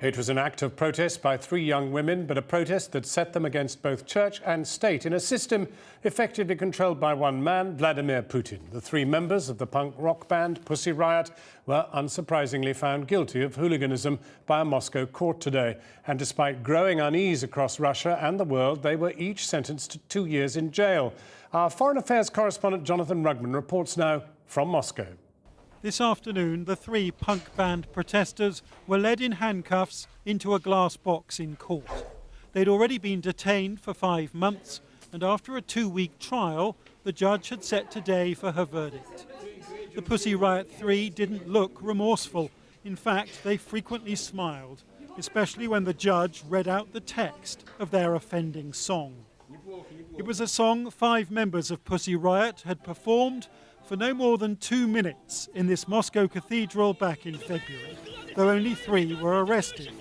It was an act of protest by three young women, but a protest that set them against both church and state in a system effectively controlled by one man, Vladimir Putin. The three members of the punk rock band Pussy Riot were unsurprisingly found guilty of hooliganism by a Moscow court today. And despite growing unease across Russia and the world, they were each sentenced to 2 years in jail. Our foreign affairs correspondent Jonathan Rugman reports now from Moscow. This afternoon, the three punk band protesters were led in handcuffs into a glass box in court. They'd already been detained for 5 months, and after a 2-week trial, the judge had set today for her verdict. The Pussy Riot 3 didn't look remorseful. In fact, they frequently smiled, especially when the judge read out the text of their offending song. It was a song 5 members of Pussy Riot had performed for no more than 2 minutes in this Moscow cathedral back in February, though only 3 were arrested.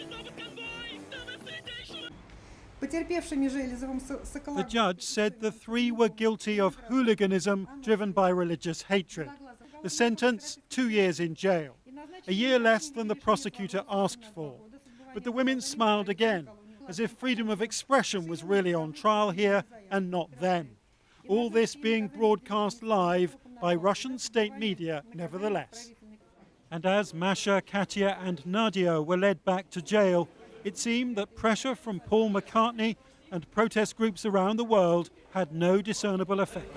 The judge said the 3 were guilty of hooliganism driven by religious hatred. The sentence, 2 years in jail, a year less than the prosecutor asked for. But the women smiled again, as if freedom of expression was really on trial here and not them. All this being broadcast live by Russian state media, nevertheless. And as Masha, Katya and Nadia were led back to jail, it seemed that pressure from Paul McCartney and protest groups around the world had no discernible effect.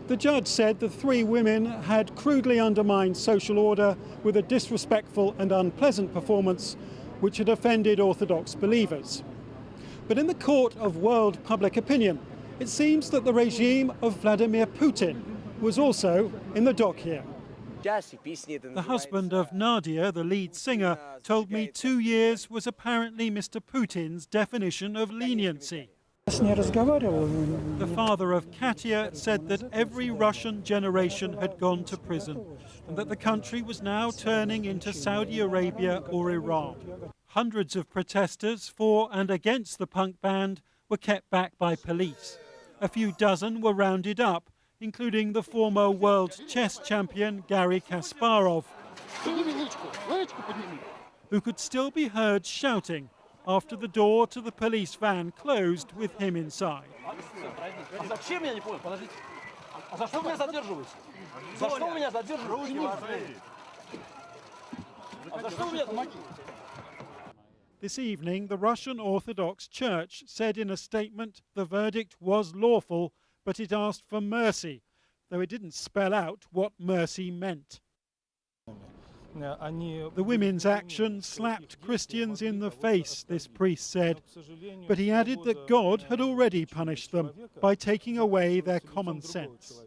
The judge said the 3 women had crudely undermined social order with a disrespectful and unpleasant performance which had offended Orthodox believers. But in the court of world public opinion, it seems that the regime of Vladimir Putin was also in the dock here. The husband of Nadia, the lead singer, told me 2 years was apparently Mr. Putin's definition of leniency. The father of Katya said that every Russian generation had gone to prison and that the country was now turning into Saudi Arabia or Iran. Hundreds of protesters for and against the punk band were kept back by police. A few dozen were rounded up, including the former world chess champion Garry Kasparov, who could still be heard shouting after the door to the police van closed with him inside. This evening, the Russian Orthodox Church said in a statement the verdict was lawful, but it asked for mercy, though it didn't spell out what mercy meant. The women's action slapped Christians in the face, this priest said, but he added that God had already punished them by taking away their common sense.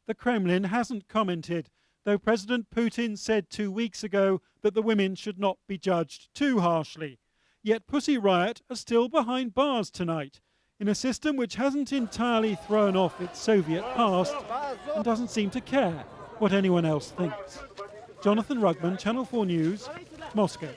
The Kremlin hasn't commented, though President Putin said 2 weeks ago that the women should not be judged too harshly. Yet Pussy Riot are still behind bars tonight, in a system which hasn't entirely thrown off its Soviet past and doesn't seem to care what anyone else thinks. Jonathan Rugman, Channel 4 News, Moscow.